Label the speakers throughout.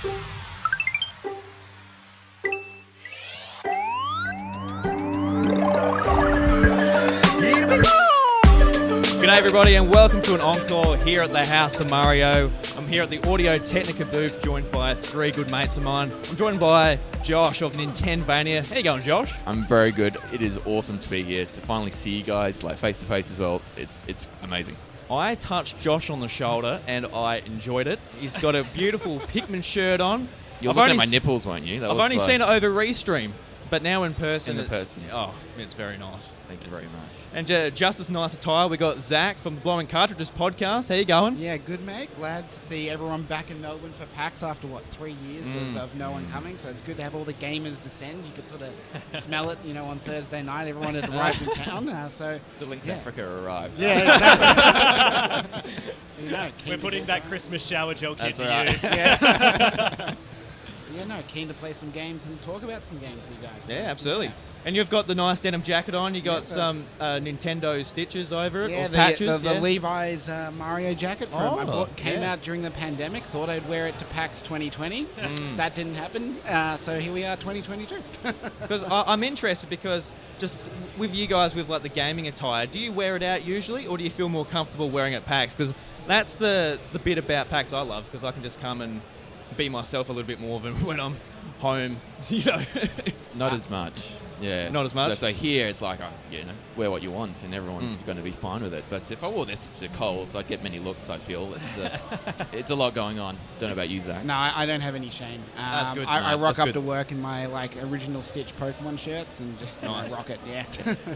Speaker 1: G'day everybody and welcome to an Encore here at the House of Mario. I'm here at the Audio-Technica booth joined by three good mates of mine. I'm joined by Josh of NintenVania. How you going, Josh?
Speaker 2: I'm very good. It is awesome to be here, to finally see you guys like face to face as well. It's amazing.
Speaker 1: I touched Josh on the shoulder and I enjoyed it. He's got a beautiful Pikmin shirt on.
Speaker 2: You're looking at my nipples, weren't you?
Speaker 1: I've only seen it over Restream, but now in person,
Speaker 2: yeah.
Speaker 1: It's very nice.
Speaker 2: Thank you very much.
Speaker 1: And just as nice attire, we got Zack from the Blowing Cartridges podcast. How you going?
Speaker 3: Yeah, good, mate. Glad to see everyone back in Melbourne for PAX after, 3 years of no one coming. So it's good to have all the gamers descend. You could sort of smell it, on Thursday night. Everyone had arrived in town. The
Speaker 2: Links Africa arrived.
Speaker 3: Yeah, exactly.
Speaker 4: We're putting that Christmas shower gel kit to use.
Speaker 3: Yeah. Keen to play some games and talk about some games with you guys.
Speaker 1: Yeah, absolutely. Yeah. And you've got the nice denim jacket on. You got some Nintendo stitches over it, or patches.
Speaker 3: The Levi's Mario jacket came out during the pandemic. Thought I'd wear it to PAX 2020. That didn't happen. So here we are, 2022.
Speaker 1: Because I'm interested because just with you guys with like the gaming attire, do you wear it out usually, or do you feel more comfortable wearing it at PAX? Because that's the bit about PAX I love, because I can just come and be myself a little bit more than when I'm home,
Speaker 2: Not as much. Yeah.
Speaker 1: Not as much?
Speaker 2: So here it's like, wear what you want and everyone's going to be fine with it. But if I wore this to Coles, I'd get many looks, I feel. It's a lot going on. Don't know about you, Zach.
Speaker 3: No, I don't have any shame.
Speaker 1: That's good.
Speaker 3: I rock up to work in my original Stitch Pokemon shirts and just rock it, yeah.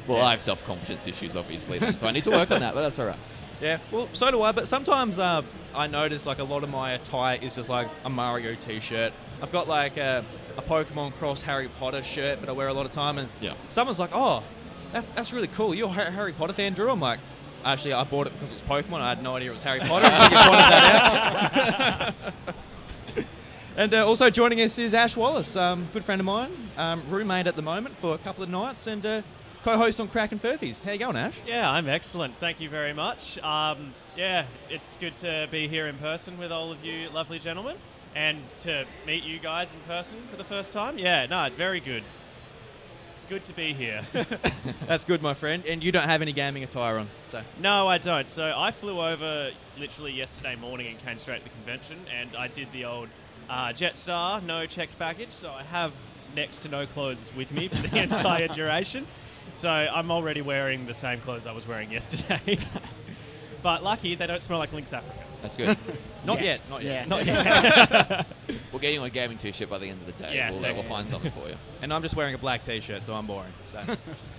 Speaker 2: Well, I have self-confidence issues, obviously, so I need to work on that, but that's all right.
Speaker 1: Yeah, well, so do I, but sometimes I notice like a lot of my attire is just like a Mario t-shirt. I've got like a Pokemon Cross Harry Potter shirt that I wear a lot of time, and someone's like, oh, that's really cool. You're a Harry Potter fan, Drew? I'm like, actually, I bought it because it was Pokemon. I had no idea it was Harry Potter until you pointed that out. And also joining us is Ash Wallace, good friend of mine, roommate at the moment for a couple of nights, and co-host on Crackin Furphys. How you going, Ash?
Speaker 4: Yeah, I'm excellent. Thank you very much. It's good to be here in person with all of you lovely gentlemen and to meet you guys in person for the first time. Yeah, no, very good. Good to be here.
Speaker 1: That's good, my friend. And you don't have any gaming attire on, so?
Speaker 4: No, I don't. So I flew over literally yesterday morning and came straight to the convention, and I did the old Jetstar, no checked baggage, so I have next to no clothes with me for the entire duration. So I'm already wearing the same clothes I was wearing yesterday. But lucky, they don't smell like Lynx Africa.
Speaker 2: That's good.
Speaker 1: Not yet.
Speaker 4: Not yet.
Speaker 2: We'll get you on a gaming t-shirt by the end of the day.
Speaker 4: Yeah,
Speaker 2: we'll find something for you.
Speaker 1: And I'm just wearing a black t-shirt, so I'm boring. So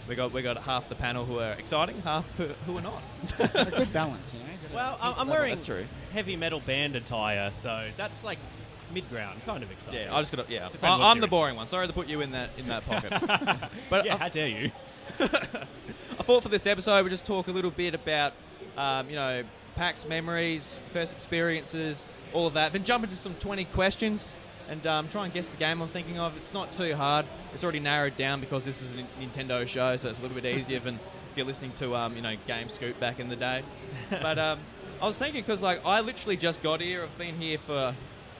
Speaker 1: we got half the panel who are exciting, half who are not.
Speaker 3: A good balance,
Speaker 4: Well, I'm wearing heavy metal band attire, so that's like mid-ground, kind of exciting.
Speaker 1: Yeah, I just got to, I'm the boring one. Sorry to put you in that pocket. But
Speaker 4: how dare you?
Speaker 1: I thought for this episode we'd just talk a little bit about, PAX memories, first experiences, all of that. Then jump into some 20 questions and try and guess the game I'm thinking of. It's not too hard. It's already narrowed down because this is a Nintendo show, so it's a little bit easier than if you're listening to, Game Scoop back in the day. But I was thinking because, I literally just got here. I've been here for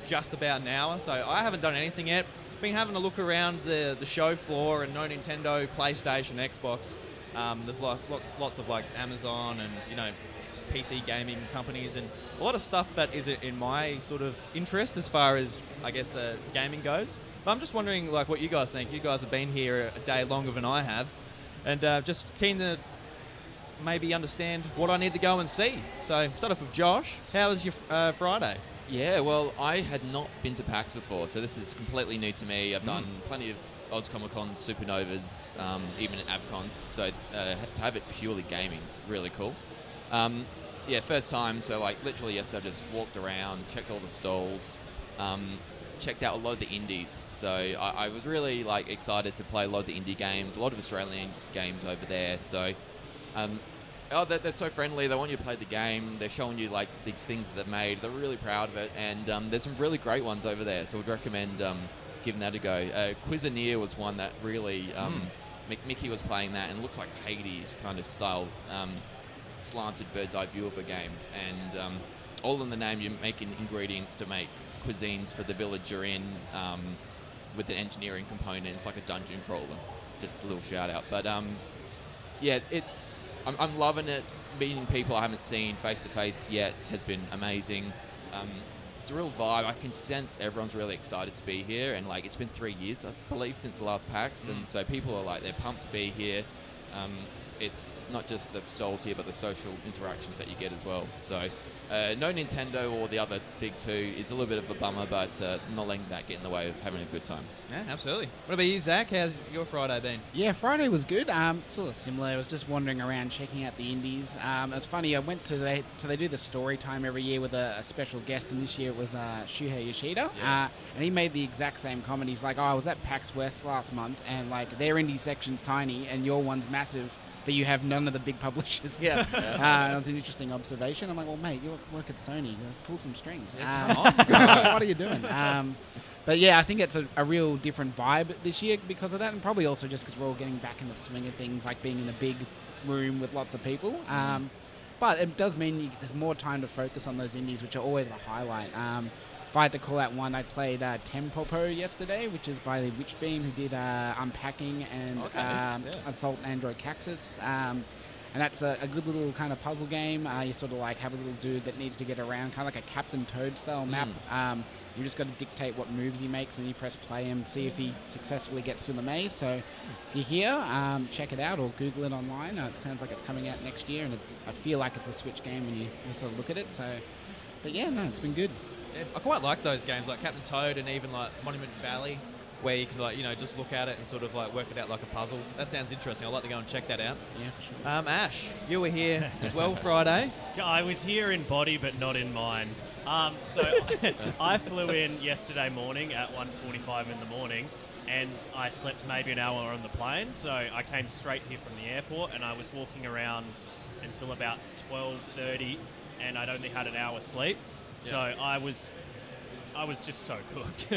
Speaker 1: just about an hour, so I haven't done anything yet. Been having a look around the show floor, and no Nintendo, PlayStation, Xbox. There's lots of Amazon and PC gaming companies, and a lot of stuff that is in my sort of interest as far as I guess gaming goes. But I'm just wondering what you guys think. You guys have been here a day longer than I have, and just keen to maybe understand what I need to go and see. So start off with Josh. How was your Friday?
Speaker 2: Yeah, well, I had not been to PAX before, so this is completely new to me. I've done plenty of Oz Comic Con, Supernovas, even at AvCons, so to have it purely gaming is really cool. First time, so literally yesterday I just walked around, checked all the stalls, checked out a lot of the indies. So I was really excited to play a lot of the indie games, a lot of Australian games over there. So they're so friendly. They want you to play the game. They're showing you these things that they've made. They're really proud of it, and there's some really great ones over there. So I'd recommend giving that a go. Cuisenaire was one that really Mickey was playing that, and it looks like Hades kind of style, slanted bird's eye view of a game, and all in the name you're making ingredients to make cuisines for the village you're in, with the engineering component. It's like a dungeon crawler. Just a little shout out. But yeah, I'm loving it. Meeting people I haven't seen face to face yet has been amazing. It's a real vibe. I can sense everyone's really excited to be here, and like it's been 3 years, I believe, since the last PAX, and so people are like, they're pumped to be here. It's not just the stalls here, but the social interactions that you get as well. So no Nintendo or the other big two is a little bit of a bummer, but not letting that get in the way of having a good time.
Speaker 1: Yeah, absolutely. What about you, Zach? How's your Friday been?
Speaker 3: Yeah, Friday was good. Sort of similar. I was just wandering around checking out the indies. It's funny. I went to they do the story time every year with a special guest, and this year it was Shuhei Yoshida.
Speaker 1: Yeah.
Speaker 3: And he made the exact same comment. He's like, "Oh, I was at PAX West last month, and like their indie section's tiny, and your one's massive." But you have none of the big publishers here. It was an interesting observation. I'm like, well, mate, you work at Sony. Pull some strings. What are you doing? But yeah, I think it's a real different vibe this year because of that, and probably also just because we're all getting back in the swing of things, like being in a big room with lots of people. But it does mean there's more time to focus on those indies, which are always the highlight. If I had to call out one, I played Tempopo yesterday, which is by Witchbeam, who did Unpacking and Assault Android Caxus. And that's a good little kind of puzzle game. You sort of like have a little dude that needs to get around, kind of like a Captain Toad style map. You just got to dictate what moves he makes, and you press play and see if he successfully gets through the maze. So if you're here, check it out or Google it online. It sounds like it's coming out next year, and I feel like it's a Switch game when you sort of look at it. So, but yeah, no, it's been good.
Speaker 1: Yeah, I quite like those games, like Captain Toad and even like Monument Valley, where you can like just look at it and sort of like work it out like a puzzle. That sounds interesting. I'd like to go and check that out.
Speaker 3: Yeah, for sure.
Speaker 1: Ash, you were here as well Friday.
Speaker 4: I was here in body, but not in mind. So I flew in yesterday morning at 1:45 in the morning, and I slept maybe an hour on the plane. So I came straight here from the airport, and I was walking around until about 12:30, and I'd only had an hour's sleep. Yeah. So I was just so cooked.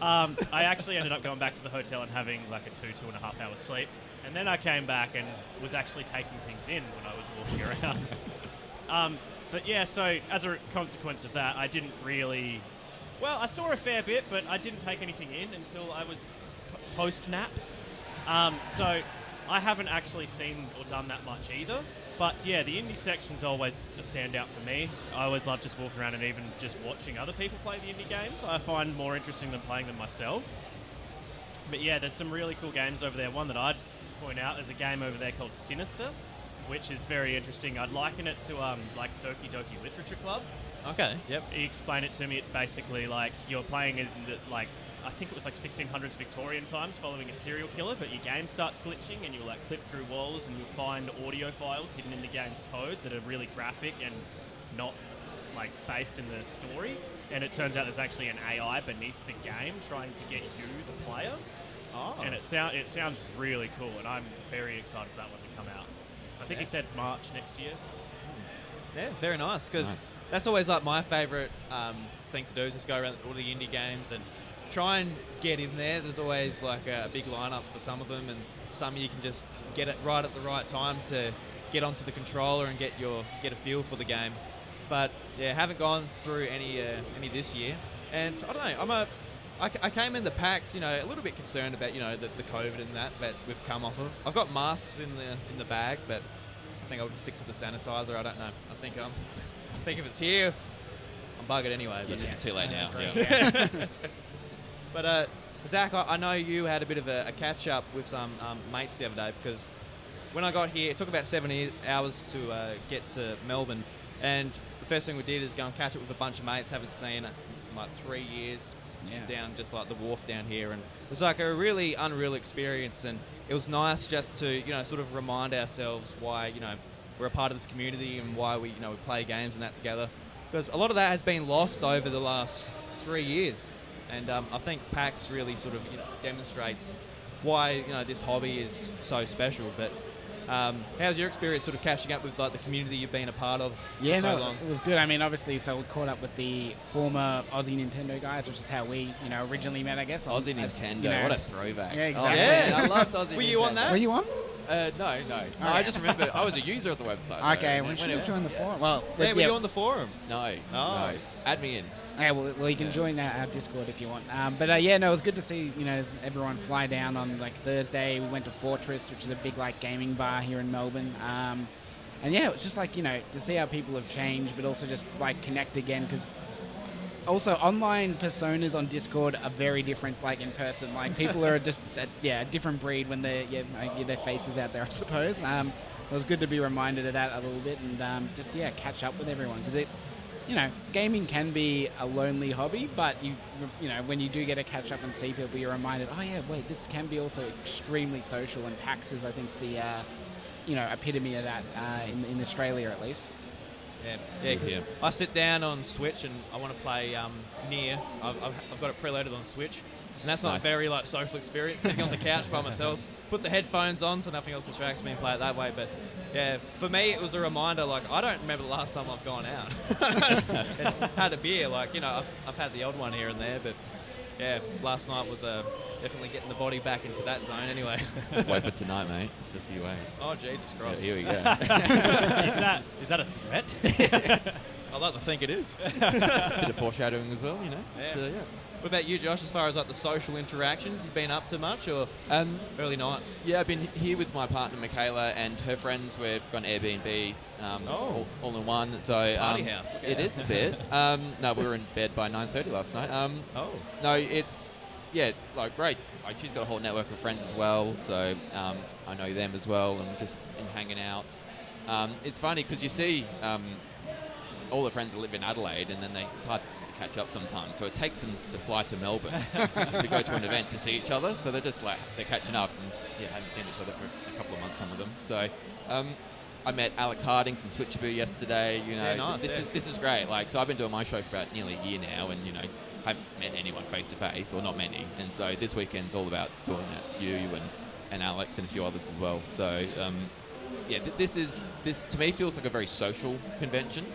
Speaker 4: I actually ended up going back to the hotel and having like a 2.5 hours sleep. And then I came back and was actually taking things in when I was walking around. But yeah, so as a consequence of that, I didn't really... Well, I saw a fair bit, but I didn't take anything in until I was post-nap. So I haven't actually seen or done that much either. But yeah, the indie section's always a standout for me. I always love just walking around and even just watching other people play the indie games. I find more interesting than playing them myself. But yeah, there's some really cool games over there. One that I'd point out is a game over there called Sinister, which is very interesting. I'd liken it to like Doki Doki Literature Club.
Speaker 1: Okay, yep.
Speaker 4: He explained it to me. It's basically like you're playing in like, I think it was like 1600s Victorian times following a serial killer, but your game starts glitching and you'll like clip through walls and you'll find audio files hidden in the game's code that are really graphic and not like based in the story. And it turns out there's actually an AI beneath the game trying to get you, the player. Oh. And it sounds really cool, and I'm very excited for that one to come out. I think he said March next year.
Speaker 1: Yeah, very nice, because that's always like my favourite thing to do is just go around all the indie games and try and get in there. There's always like a big lineup for some of them, and some you can just get it right at the right time to get onto the controller and get a feel for the game. But yeah, haven't gone through any this year, and I don't know. I came in the PAX, a little bit concerned about the COVID and that we've come off of. I've got masks in the bag, but I think I'll just stick to the sanitizer. I don't know. I think if it's here, I'm buggered anyway. But
Speaker 2: it's too late now.
Speaker 1: Yeah. But Zach, I know you had a bit of a catch up with some mates the other day, because when I got here, it took about 7 hours to get to Melbourne, and the first thing we did is go and catch up with a bunch of mates. Haven't seen in like 3 years. Yeah. Down just like the wharf down here, and it was like a really unreal experience, and it was nice just to sort of remind ourselves why we're a part of this community and why we we play games and that together, because a lot of that has been lost over the last 3 years, and I think PAX really sort of demonstrates why this hobby is so special. But how's your experience sort of catching up with like the community you've been a part of for so long?
Speaker 3: It was good. I mean, obviously, so we caught up with the former Aussie Nintendo guys, which is how we, originally met, I guess.
Speaker 2: Aussie Nintendo, what a throwback.
Speaker 3: Yeah, exactly.
Speaker 2: Oh, man, I loved Aussie Nintendo.
Speaker 1: Were you on that?
Speaker 3: Were you on?
Speaker 2: No. I just remember I was a user of the website.
Speaker 3: Okay, when you join the forum? Well,
Speaker 1: were you on the forum?
Speaker 2: No. Add me in.
Speaker 3: Yeah, well, you can join our Discord if you want. But it was good to see everyone fly down on like Thursday. We went to Fortress, which is a big like gaming bar here in Melbourne. And yeah, it was just like to see how people have changed, but also just like connect again, because also online personas on Discord are very different like in person. Like people are just a different breed when they're their faces out there, I suppose. So it was good to be reminded of that a little bit and just catch up with everyone, because gaming can be a lonely hobby, but when you do get to catch up and see people, you're reminded, this can be also extremely social, and PAX is, I think, the epitome of that in Australia at least.
Speaker 1: Yeah, because I sit down on Switch and I want to play Nier. I've got it preloaded on Switch, and that's not a very like social experience, sitting on the couch by myself, put the headphones on so nothing else distracts me and play it that way. But yeah, for me it was a reminder, like I don't remember the last time I've gone out and had a beer. Like I've had the odd one here and there, but yeah, last night was definitely getting the body back into that zone anyway.
Speaker 2: Wait for tonight, mate. Just you wait.
Speaker 1: Oh, Jesus Christ.
Speaker 2: Yeah, here we go.
Speaker 4: Is that a threat?
Speaker 1: I like to think it is.
Speaker 2: Bit of foreshadowing as well,
Speaker 1: Just, What about you, Josh, as far as like the social interactions? You been up to much, or early nights?
Speaker 2: Yeah, I've been here with my partner Michaela and her friends. We've gone Airbnb all in one. So
Speaker 1: Party house.
Speaker 2: It is a bit. No, we were in bed by 9:30 last night. No, it's like great. Like, she's got a whole network of friends as well, so I know them as well, and just been hanging out. It's funny because you see all the friends that live in Adelaide, and then it's hard to catch up sometimes. So it takes them to fly to Melbourne to go to an event to see each other. So they're just like they're catching up, and haven't seen each other for a couple of months, some of them. So I met Alex Harding from Switchaboo yesterday.
Speaker 1: Nice,
Speaker 2: this is great. Like, so I've been doing my show for about nearly a year now, and haven't met anyone face to face, or not many. And so this weekend's all about doing that. You and Alex and a few others as well. So this to me feels like a very social convention.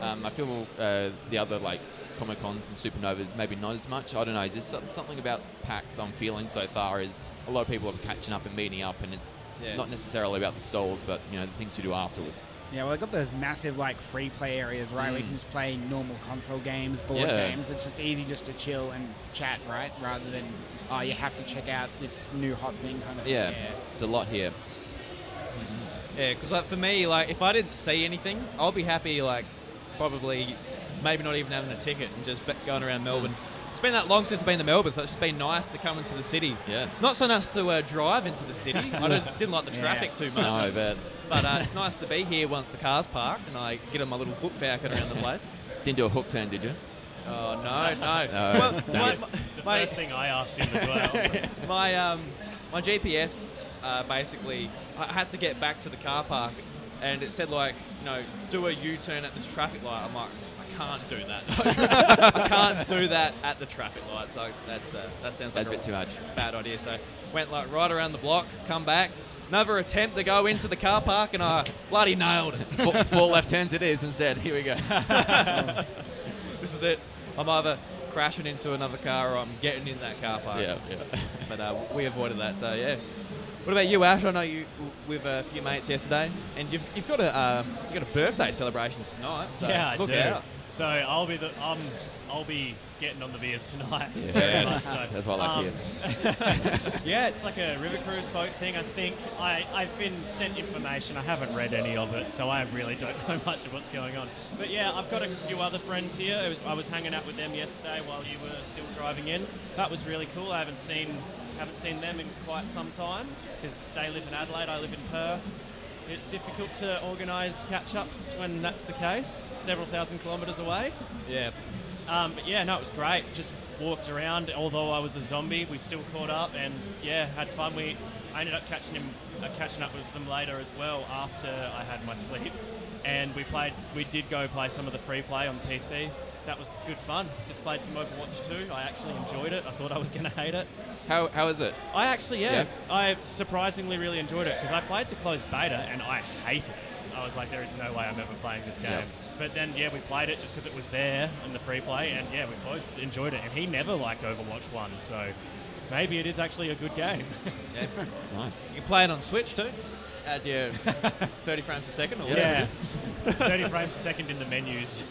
Speaker 2: I feel the other like Comic Cons and Supernovas maybe not as much. I don't know. Is there something about PAX I'm feeling so far is a lot of people are catching up and meeting up, and it's not necessarily about the stalls, but the things you do afterwards.
Speaker 3: Yeah, well, they've got those massive like free play areas, right? Where you can just play normal console games, board games. It's just easy just to chill and chat, right? Rather than you have to check out this new hot thing kind of thing.
Speaker 2: Yeah, it's a lot here.
Speaker 1: Yeah, because like for me, like if I didn't see anything, I'll be happy. Like probably, maybe not even having a ticket and just going around Melbourne. It's been that long since I've been to Melbourne, so it's just been nice to come into the city.
Speaker 2: Yeah.
Speaker 1: Not so nice to drive into the city. I didn't like the traffic too much.
Speaker 2: No, I bet.
Speaker 1: But it's nice to be here once the car's parked and I get on my little foot falcon around the place.
Speaker 2: Didn't do a hook turn, did you?
Speaker 1: Oh, no.
Speaker 2: No,
Speaker 4: the first thing I asked him as well.
Speaker 1: My GPS, basically, I had to get back to the car park and it said, like, do a U-turn at this traffic light. I'm like, I can't do that. I can't do that at the traffic light. So that sounds like
Speaker 2: a bit too much.
Speaker 1: Bad idea. So went like right around the block, come back. Another attempt to go into the car park, and I bloody nailed it.
Speaker 2: Four left turns it is instead. Here we go.
Speaker 1: This is it. I'm either crashing into another car or I'm getting in that car park.
Speaker 2: Yeah.
Speaker 1: But we avoided that, so yeah. What about you, Ash? I know you with a few mates yesterday, and you've got a birthday celebrations tonight. So
Speaker 4: yeah, I
Speaker 1: look
Speaker 4: do.
Speaker 1: out.
Speaker 4: So I'll be getting on the beers tonight.
Speaker 2: Yes.
Speaker 4: So,
Speaker 2: that's what I like to hear.
Speaker 4: Yeah, it's like a river cruise boat thing. I think I've been sent information. I haven't read any of it, so I really don't know much of what's going on. But yeah, I've got a few other friends here. I was hanging out with them yesterday while you were still driving in. That was really cool. I haven't seen them in quite some time because they live in Adelaide. I live in Perth. It's difficult to organise catch-ups when that's the case, several thousand kilometres away.
Speaker 1: Yeah.
Speaker 4: But yeah, no, it was great. Just walked around. Although I was a zombie, we still caught up and yeah, had fun. I ended up catching up with them later as well after I had my sleep. And we did go play some of the free play on PC. That was good fun. Just played some Overwatch 2. I actually enjoyed it. I thought I was going to hate it.
Speaker 2: How is it?
Speaker 4: I actually, I surprisingly really enjoyed it because I played the closed beta and I hated it. I was like, there is no way I'm ever playing this game. Yeah. But then, we played it just because it was there in the free play and we both enjoyed it. And he never liked Overwatch 1, so maybe it is actually a good game.
Speaker 1: Yeah.
Speaker 2: Nice.
Speaker 1: You can play it on Switch too. Add your 30 frames a second or whatever.
Speaker 4: Yeah. 30 frames a second in the menus.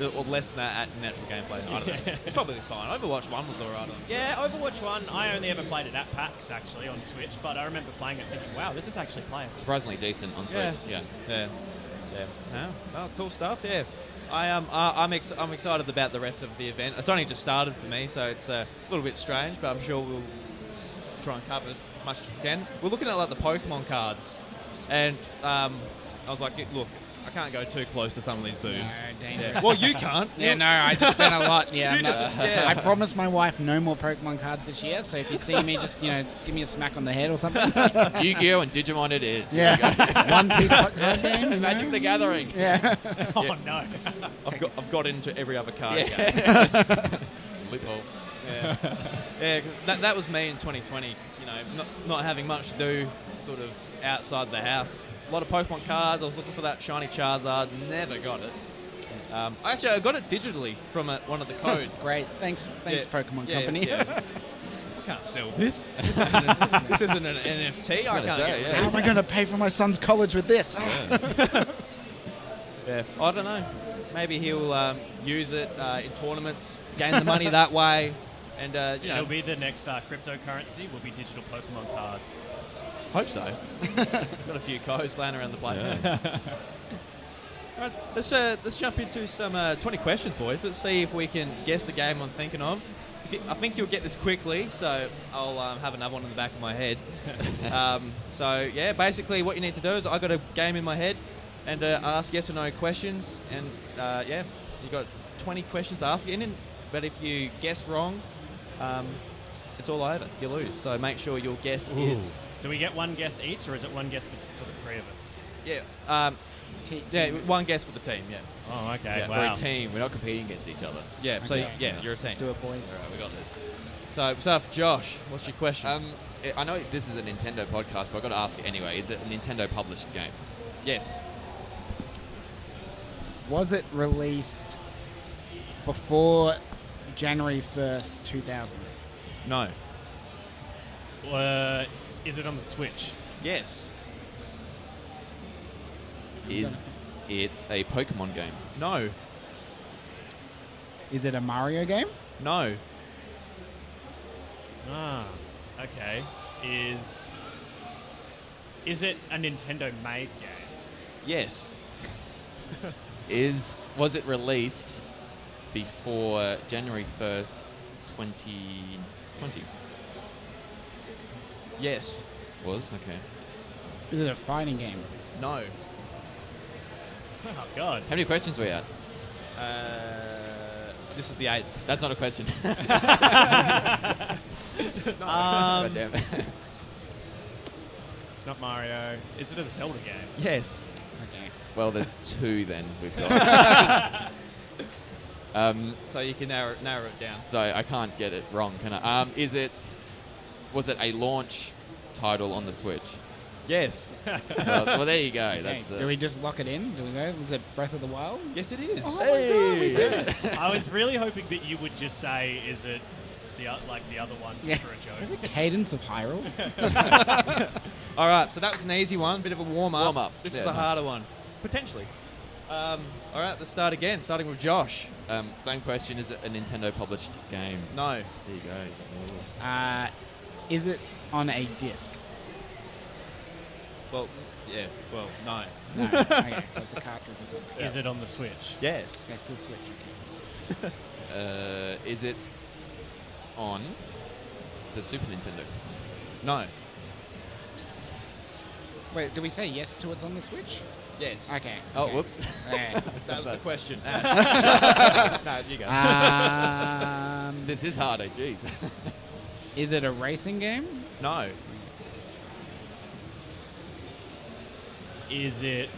Speaker 1: or less than that at natural gameplay. I don't know. It's probably fine. Overwatch 1 was alright on Switch.
Speaker 4: Yeah, Overwatch 1, I only ever played it at PAX, actually, on Switch, but I remember playing it thinking, wow, this is actually playable.
Speaker 2: Surprisingly decent on Switch. Yeah.
Speaker 1: No, oh, cool stuff. Yeah, I'm excited about the rest of the event. It's only just started for me, so it's a little bit strange, but I'm sure we'll try and cover as much as we can. We're looking at like the Pokemon cards, and I was like, look, I can't go too close to some of these booths.
Speaker 3: No, dangerous.
Speaker 1: Yeah. Well, you can't.
Speaker 3: Yeah, no, I just spent a lot. Yeah,
Speaker 1: You just- yeah.
Speaker 3: I promised my wife no more Pokemon cards this year. So if you see me, just give me a smack on the head or something.
Speaker 2: Yu-Gi-Oh! And Digimon it is.
Speaker 3: Yeah, One Piece card game. You
Speaker 2: Magic
Speaker 3: know?
Speaker 2: the Gathering.
Speaker 3: Yeah.
Speaker 4: Oh, no.
Speaker 1: I've got into every other card game.
Speaker 2: Yeah. Loophole.
Speaker 1: Yeah, yeah. 'Cause that was me in 2020. You know, not having much to do, sort of outside the house. A lot of Pokemon cards. I was looking for that shiny Charizard. Never got it. I got it digitally from one of the codes.
Speaker 3: Great. Thanks,
Speaker 1: Yeah,
Speaker 3: Pokemon
Speaker 1: yeah,
Speaker 3: Company.
Speaker 1: yeah. I can't sell this. This isn't an NFT. I
Speaker 2: gonna
Speaker 1: can't
Speaker 2: say,
Speaker 1: get
Speaker 2: yeah.
Speaker 3: How am I going to pay for my son's college with this?
Speaker 1: Yeah, I don't know. Maybe he'll use it in tournaments, gain the money that way, and you know.
Speaker 4: It'll be the next cryptocurrency, will be digital Pokemon cards.
Speaker 1: Hope so. Got a few codes laying around the place. All right, let's jump into some 20 questions, boys. Let's see if we can guess the game I'm thinking of. I think you'll get this quickly, so I'll have another one in the back of my head. So yeah, basically what you need to do is I've got a game in my head, and ask yes or no questions, and yeah, you got 20 questions to ask in, but if you guess wrong, it's all over. You lose. So make sure your guess is.
Speaker 4: Do we get one guess each, or is it one guess for the three of us?
Speaker 1: Yeah. Yeah, one guess for the team. Yeah.
Speaker 4: Oh, okay.
Speaker 1: Yeah,
Speaker 4: Wow.
Speaker 2: We're a team. We're not competing against each other.
Speaker 1: Yeah. So
Speaker 3: Okay.
Speaker 1: yeah, you're a team.
Speaker 3: Let's do it, boys.
Speaker 2: All right, we got this.
Speaker 1: So start off, Josh. What's your question?
Speaker 2: I know this is a Nintendo podcast, but I've got to ask it anyway. Is it a Nintendo published game?
Speaker 1: Yes.
Speaker 3: Was it released before January 1st, 2000?
Speaker 1: No.
Speaker 4: Is it on the Switch?
Speaker 1: Yes.
Speaker 2: Is it a Pokemon game?
Speaker 1: No.
Speaker 3: Is it a Mario game?
Speaker 1: No.
Speaker 4: Ah, okay. Is it a Nintendo-made game?
Speaker 1: Yes.
Speaker 2: Was it released before January 1st, 2020?
Speaker 1: Yes.
Speaker 2: Was? Okay.
Speaker 3: Is it a fighting game?
Speaker 1: No.
Speaker 4: Oh, God.
Speaker 2: How many questions are we at?
Speaker 1: This is the 8th.
Speaker 2: That's not a question.
Speaker 1: No.
Speaker 2: God damn it.
Speaker 4: It's not Mario. Is it a Zelda game?
Speaker 1: Yes.
Speaker 3: Okay.
Speaker 2: Well, there's two then we've got.
Speaker 1: So you can narrow it down.
Speaker 2: So I can't get it wrong, can I? Was it a launch title on the Switch?
Speaker 1: Yes.
Speaker 2: Well, there you go.
Speaker 3: Okay.
Speaker 2: That's
Speaker 3: Do we just lock it in? Do we go? Was it Breath of the Wild?
Speaker 1: Yes, it is.
Speaker 3: Oh my God, we did it.
Speaker 4: I was really hoping that you would just say, is it the other one, just for a joke?
Speaker 3: Is it Cadence of Hyrule?
Speaker 1: All right. So that was an easy one. Bit of a warm up.
Speaker 2: Warm-up.
Speaker 1: This
Speaker 2: Yeah,
Speaker 1: is a
Speaker 2: nice.
Speaker 1: harder one, potentially. All right. Let's start again. Starting with Josh.
Speaker 2: Same question. Is it a Nintendo published game?
Speaker 1: No.
Speaker 2: There you go.
Speaker 3: Is it on a disc?
Speaker 1: Well, yeah. Well, no.
Speaker 3: No. Okay, so it's a cartridge or something.
Speaker 4: Is it on the Switch?
Speaker 1: Yes.
Speaker 3: Okay, still Switch. Okay.
Speaker 2: Is it on the Super Nintendo?
Speaker 1: No.
Speaker 3: Wait, do we say yes to it's on the Switch?
Speaker 1: Yes.
Speaker 3: Okay.
Speaker 2: Oh,
Speaker 3: okay.
Speaker 2: whoops.
Speaker 3: Okay.
Speaker 1: That was the question. Ash. No, you go.
Speaker 2: This is harder. Jeez.
Speaker 3: Is it a racing game?
Speaker 1: No.
Speaker 4: Is it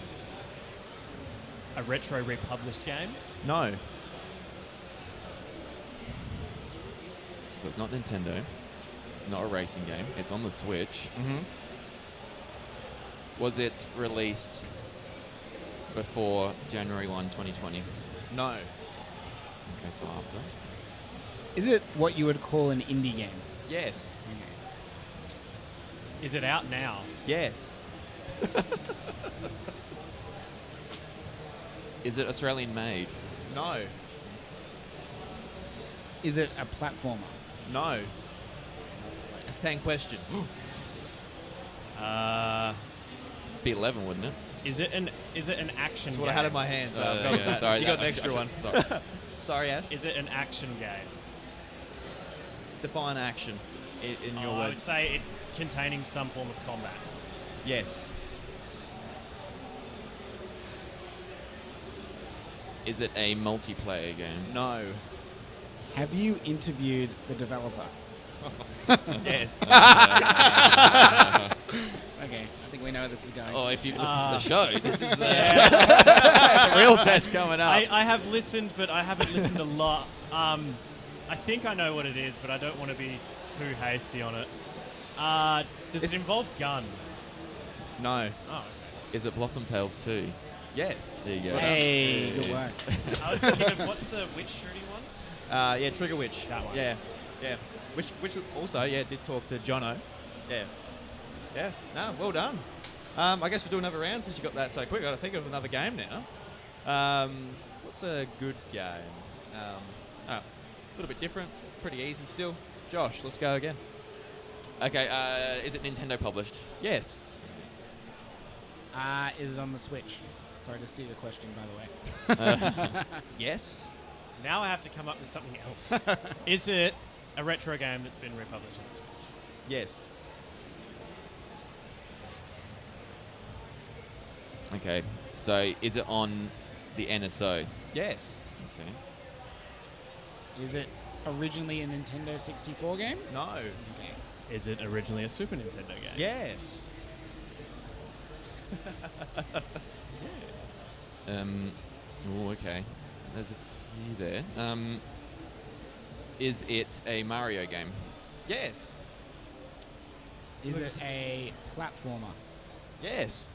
Speaker 4: a retro republished game?
Speaker 1: No.
Speaker 2: So it's not Nintendo. Not a racing game. It's on the Switch.
Speaker 1: Mm-hmm.
Speaker 2: Was it released before January 1, 2020?
Speaker 1: No.
Speaker 2: Okay, so after.
Speaker 3: Is it what you would call an indie game?
Speaker 1: Yes.
Speaker 3: Okay.
Speaker 4: Is it out now?
Speaker 1: Yes.
Speaker 2: Is it Australian made?
Speaker 1: No.
Speaker 3: Is it a platformer?
Speaker 1: No. That's 10 questions.
Speaker 2: Be 11, wouldn't it?
Speaker 4: Is it an action
Speaker 1: That's
Speaker 4: game?
Speaker 1: what I had in my hand, so I've got that.
Speaker 2: Sorry,
Speaker 1: You got an extra one.
Speaker 2: Sorry.
Speaker 1: Sorry, Ash.
Speaker 4: Is it an action game?
Speaker 1: Define action in your
Speaker 4: I would
Speaker 1: words.
Speaker 4: say it containing some form of combat.
Speaker 1: Yes.
Speaker 2: Is it a multiplayer game?
Speaker 1: No.
Speaker 3: Have you interviewed the developer?
Speaker 1: Yes.
Speaker 3: Okay, I think we know where this is going.
Speaker 2: Oh, if you've listened to the show, this is the,
Speaker 4: Yeah.
Speaker 2: the real test coming up.
Speaker 4: I have listened, but I haven't listened a lot. I think I know what it is, but I don't want to be too hasty on it. Does it involve guns?
Speaker 1: No.
Speaker 4: Oh, okay.
Speaker 2: Is it Blossom Tales 2?
Speaker 1: Yes.
Speaker 2: There you go.
Speaker 3: Hey, good work.
Speaker 4: I was thinking of what's the witch shooting one?
Speaker 1: Yeah, Trigger Witch.
Speaker 4: That one.
Speaker 1: Yeah. Which also, did talk to Jono. Yeah. Yeah. No, well done. I guess we'll do another round since you got that so quick. I got to think of another game now. What's a good game? A little bit different, pretty easy still. Josh, let's go again.
Speaker 2: Okay, is it Nintendo published?
Speaker 1: Yes.
Speaker 3: Is it on the Switch? Sorry to steal your question, by the way.
Speaker 1: Yes.
Speaker 4: Now I have to come up with something else. Is it a retro game that's been republished on the Switch?
Speaker 1: Yes.
Speaker 2: Okay, so is it on the NSO?
Speaker 1: Yes.
Speaker 2: Okay.
Speaker 3: Is it originally a Nintendo 64 game?
Speaker 1: No.
Speaker 3: Okay.
Speaker 4: Is it originally a Super Nintendo game?
Speaker 1: Yes.
Speaker 2: Okay. There's a few there. Is it a Mario game?
Speaker 1: Yes.
Speaker 3: Is it a platformer?
Speaker 1: Yes.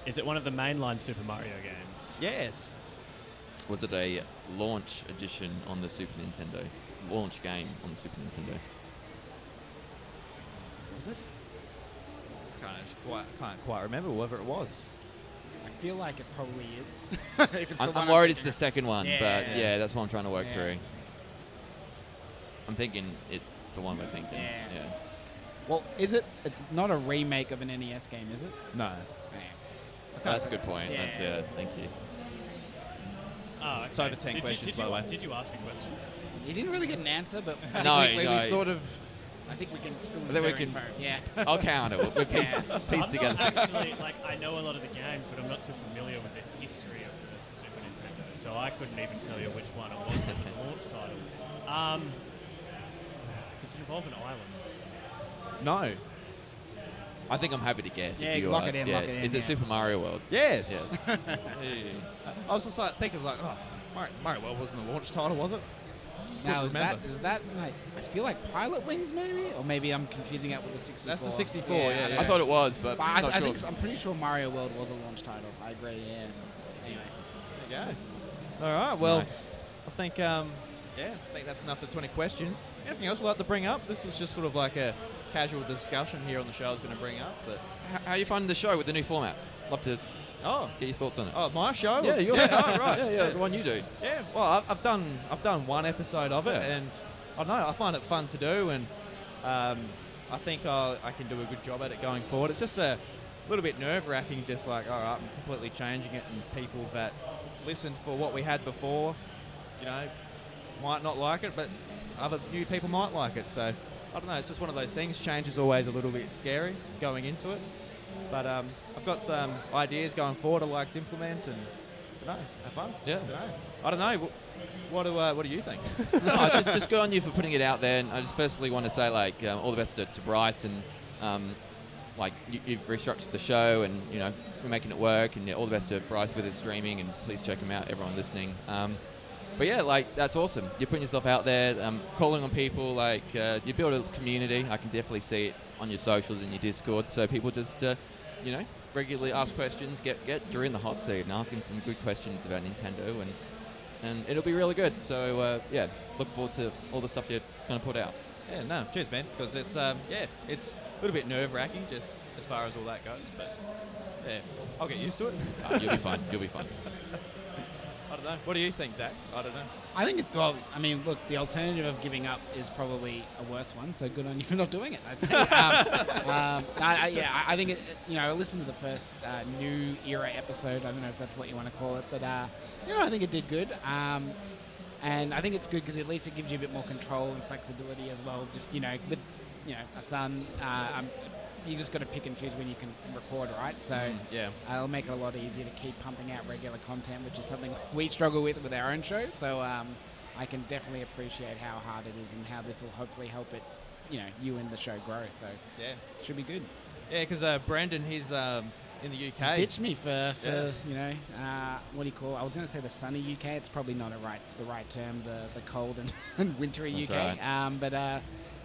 Speaker 4: Is it one of the mainline Super Mario games?
Speaker 1: Yes.
Speaker 2: Was it a launch edition on the Super Nintendo? Launch game on the Super Nintendo?
Speaker 1: Was it? Can't quite remember whether it was.
Speaker 3: I feel like it probably is. If it's the
Speaker 2: I'm
Speaker 3: one
Speaker 2: worried it's
Speaker 3: thinking
Speaker 2: the second one,
Speaker 3: Yeah.
Speaker 2: but yeah, that's what I'm trying to work
Speaker 3: Yeah.
Speaker 2: through. I'm thinking it's the one we're thinking.
Speaker 3: Yeah.
Speaker 2: Yeah.
Speaker 3: Well, is it? It's not a remake of an NES game, is it?
Speaker 1: No.
Speaker 2: That's a good point.
Speaker 3: Yeah.
Speaker 2: That's thank you.
Speaker 4: Oh, okay.
Speaker 1: It's over 10 questions, by the way.
Speaker 4: Did you ask a question?
Speaker 3: You didn't really get an answer, but I think
Speaker 2: No,
Speaker 3: we
Speaker 2: no.
Speaker 3: sort of. I think we can still.
Speaker 2: I think we
Speaker 3: infer
Speaker 2: can-
Speaker 3: it. Yeah.
Speaker 2: I'll count it. We'll piece
Speaker 4: I'm
Speaker 2: together.
Speaker 4: not actually, I know a lot of the games, but I'm not too familiar with the history of the Super Nintendo, so I couldn't even tell you which one it was that was a launch title. Does it involve an island?
Speaker 1: No.
Speaker 2: I think I'm happy to guess.
Speaker 3: Yeah,
Speaker 2: if you
Speaker 3: lock
Speaker 2: are.
Speaker 3: it in,
Speaker 2: Yeah.
Speaker 3: lock it in,
Speaker 2: Is it
Speaker 3: yeah.
Speaker 2: Super Mario World?
Speaker 1: Yes.
Speaker 2: Yes.
Speaker 1: I was just thinking, Mario World wasn't the launch title, was it?
Speaker 3: Now
Speaker 1: Couldn't
Speaker 3: is
Speaker 1: remember.
Speaker 3: that like? I feel like Pilot Wings maybe, or maybe I'm confusing it with the 64.
Speaker 1: That's the 64, yeah.
Speaker 2: I thought it was, but
Speaker 3: But
Speaker 2: not
Speaker 3: I
Speaker 2: sure.
Speaker 3: think I'm pretty sure Mario World was a launch title. I agree. Yeah. Anyway.
Speaker 1: There you go. All right. Well,
Speaker 2: Nice.
Speaker 1: I think I think that's enough for 20 questions. Anything else you'd like to bring up? This was just sort of like a casual discussion here on the show I was going to bring up, but
Speaker 2: How are you finding the show with the new format? Love to get your thoughts on it.
Speaker 1: Oh, my show?
Speaker 2: Yeah, yours.
Speaker 1: Oh, right.
Speaker 2: Yeah, the one you do.
Speaker 1: Yeah, well, I've done one episode of it, and I don't know, I find it fun to do, and I think I can do a good job at it going forward. It's just a little bit nerve-wracking, just like, all right, I'm completely changing it, and people that listened for what we had before, might not like it, but other new people might like it. So I don't know. It's just one of those things. Change is always a little bit scary going into it, but I've got some ideas going forward I'd like to implement, and I don't know, have fun.
Speaker 2: Yeah.
Speaker 1: I don't know. What do you think?
Speaker 2: No, just good on you for putting it out there. And I just personally want to say, all the best to Bryce, and you've restructured the show, and we're making it work. And all the best to Bryce with his streaming, and please check him out, everyone listening. But yeah, that's awesome. You're putting yourself out there, calling on people. You build a community. I can definitely see it on your socials and your Discord. So people just, regularly ask questions. Get Drew in the hot seat and ask him some good questions about Nintendo, and it'll be really good. So look forward to all the stuff you're going to put out.
Speaker 1: Yeah, no, cheers, man. Because it's it's a little bit nerve-wracking just as far as all that goes, but Yeah. I'll get used to it.
Speaker 2: You'll be fine. You'll be fine.
Speaker 1: I don't know. What do you think, Zach? I don't know.
Speaker 3: I think, look, the alternative of giving up is probably a worse one, so good on you for not doing it, I'd say. I think, I listened to the first new era episode. I don't know if that's what you want to call it, but, I think it did good. And I think it's good because at least it gives you a bit more control and flexibility as well. Just, with, a son, you just got to pick and choose when you can record, right? So it'll make it a lot easier to keep pumping out regular content, which is something we struggle with our own show. So I can definitely appreciate how hard it is and how this will hopefully help it, you and the show grow. So
Speaker 1: yeah,
Speaker 3: it should be good.
Speaker 1: Yeah, because Brandon, he's in the UK.
Speaker 3: Ditched me for what do you call? I was going to say the sunny UK. It's probably not the right term. The cold and wintry
Speaker 2: That's
Speaker 3: UK.
Speaker 2: right.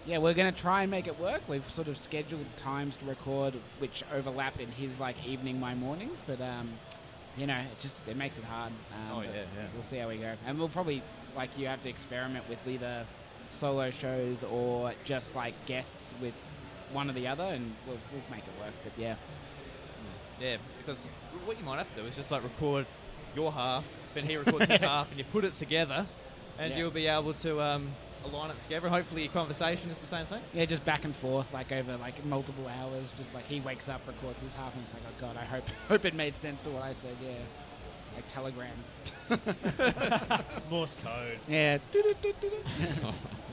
Speaker 3: Yeah, we're going to try and make it work. We've sort of scheduled times to record which overlap in his evening, my mornings. But, it makes it hard. We'll see how we go. And we'll probably, you have to experiment with either solo shows or just guests with one or the other, and we'll make it work. But yeah.
Speaker 1: Yeah, because what you might have to do is just record your half, then he records his half, and you put it together, and you'll be able to align it together. Hopefully your conversation is the same thing.
Speaker 3: Yeah, just back and forth, over multiple hours. Just he wakes up, records his half, and it's oh god, I hope it made sense to what I said. Yeah, telegrams.
Speaker 4: Morse code.
Speaker 3: Yeah.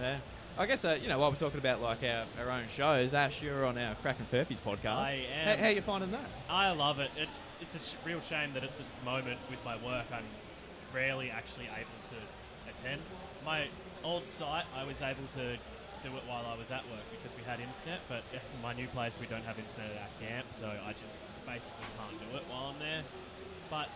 Speaker 1: Yeah. I guess while we're talking about our own shows, Ash, you're on our Crackin Furphys podcast.
Speaker 4: I am.
Speaker 1: How are you finding that?
Speaker 4: I love it. It's a real shame that at the moment with my work, I'm rarely actually able to attend. My old site, I was able to do it while I was at work because we had internet, but at my new place, we don't have internet at our camp, so I just basically can't do it while I'm there. But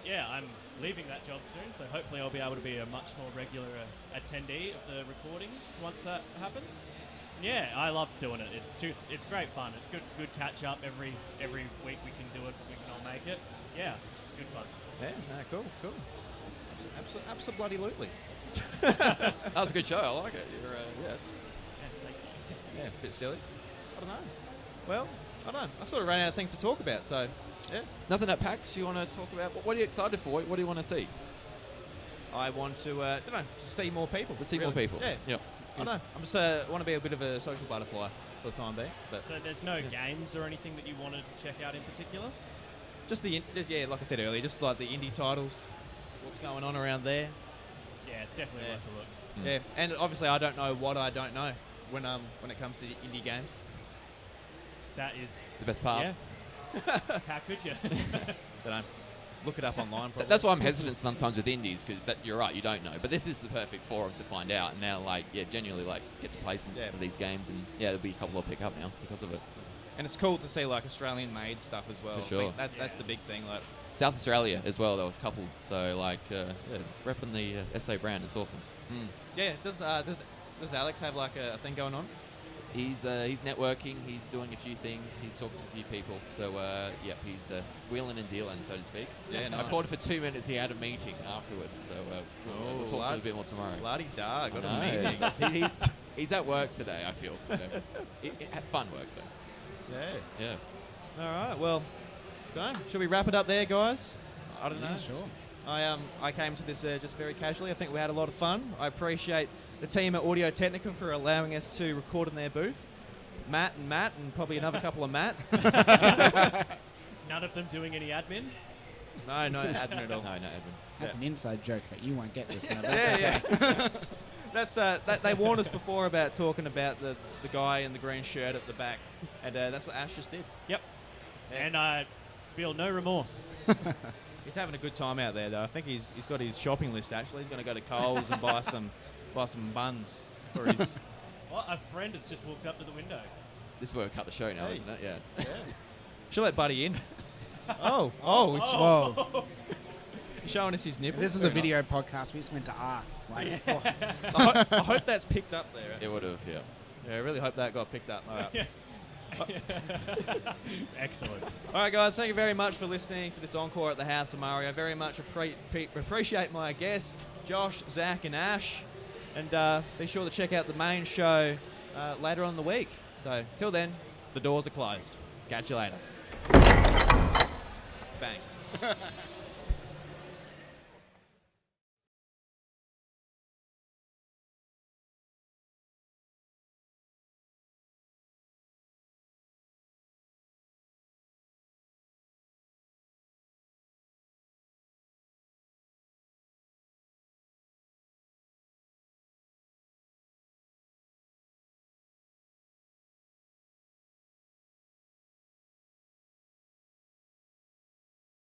Speaker 4: yeah, I'm leaving that job soon, so hopefully I'll be able to be a much more regular attendee of the recordings once that happens. Yeah, I love doing it. It's great fun. It's good catch up every week. We can do it. We can all make it. Yeah, it's good fun.
Speaker 1: Yeah, no, cool. Absolutely.
Speaker 2: That was a good show. I like it. You're,
Speaker 4: Yes, thank you.
Speaker 1: Yeah, a bit silly. I don't know. Well, I don't know. I sort of ran out of things to talk about, so yeah.
Speaker 2: Nothing at PAX you want to talk about? What are you excited for? What do you want to see?
Speaker 1: I want to, just see more people.
Speaker 2: To see more people?
Speaker 1: Yeah.
Speaker 2: Yep.
Speaker 1: I don't know. I'm just want to be a bit of a social butterfly for the time being. But
Speaker 4: So there's no games or anything that you wanted to check out in particular?
Speaker 1: just like I said earlier, just the indie titles, what's going on around there.
Speaker 4: Yeah, it's definitely worth a look.
Speaker 1: Yeah, and obviously I don't know what I don't know when it comes to indie games.
Speaker 4: That is
Speaker 2: The best part?
Speaker 4: Yeah. How could you?
Speaker 1: Don't know. Look it up online. Probably.
Speaker 2: That's why I'm hesitant sometimes with indies, because you're right, you don't know. But this is the perfect forum to find out, and now genuinely get to play some of these games, and there'll be a couple I'll pick up now because of it.
Speaker 1: And it's cool to see Australian-made stuff as well.
Speaker 2: For sure.
Speaker 1: I think that's the big thing.
Speaker 2: South Australia as well. There was a couple. So repping the SA brand. It's awesome.
Speaker 1: Yeah. Does Alex have a thing going on?
Speaker 2: He's networking. He's doing a few things. He's talking to a few people. So he's wheeling and dealing, so to speak.
Speaker 1: Yeah, nice.
Speaker 2: I caught him for 2 minutes. He had a meeting afterwards. So we'll talk to him a bit more tomorrow.
Speaker 1: Bloody da, got a meeting.
Speaker 2: He's at work today, I feel. It had fun work though. Yeah.
Speaker 1: All right. Well, should we wrap it up there, guys? I don't know.
Speaker 3: Yeah, sure.
Speaker 1: I came to this just very casually. I think we had a lot of fun. I appreciate the team at Audio-Technica for allowing us to record in their booth. Matt, and probably another couple of Matts.
Speaker 4: None of them doing any admin?
Speaker 1: No admin at all.
Speaker 2: No admin.
Speaker 3: That's an inside joke that you won't get this.
Speaker 1: Yeah. That's they warned us before about talking about the guy in the green shirt at the back, and that's what Ash just did.
Speaker 4: Yep.
Speaker 1: Yeah.
Speaker 4: And I feel no remorse.
Speaker 1: He's having a good time out there, though. I think he's got his shopping list. Actually, he's going to go to Coles and buy some buns for his.
Speaker 4: Well, a friend has just walked up to the window.
Speaker 2: This is where we cut the show now,
Speaker 1: Hey.
Speaker 2: isn't it? Yeah.
Speaker 1: Should let Buddy in. Oh,
Speaker 3: Whoa.
Speaker 1: he's showing us his nipples.
Speaker 3: This is a
Speaker 1: Very
Speaker 3: video podcast. We just went to R.
Speaker 1: nice. I hope that's picked up there.
Speaker 2: It would have, yeah.
Speaker 1: Yeah, I really hope that got picked up. All right.
Speaker 4: Excellent.
Speaker 1: All right, guys, thank you very much for listening to this Encore at the House of Mario. Very much appreciate my guests, Josh, Zack, and Ash. And be sure to check out the main show later on in the week. So, till then, the doors are closed. Catch you later. bang.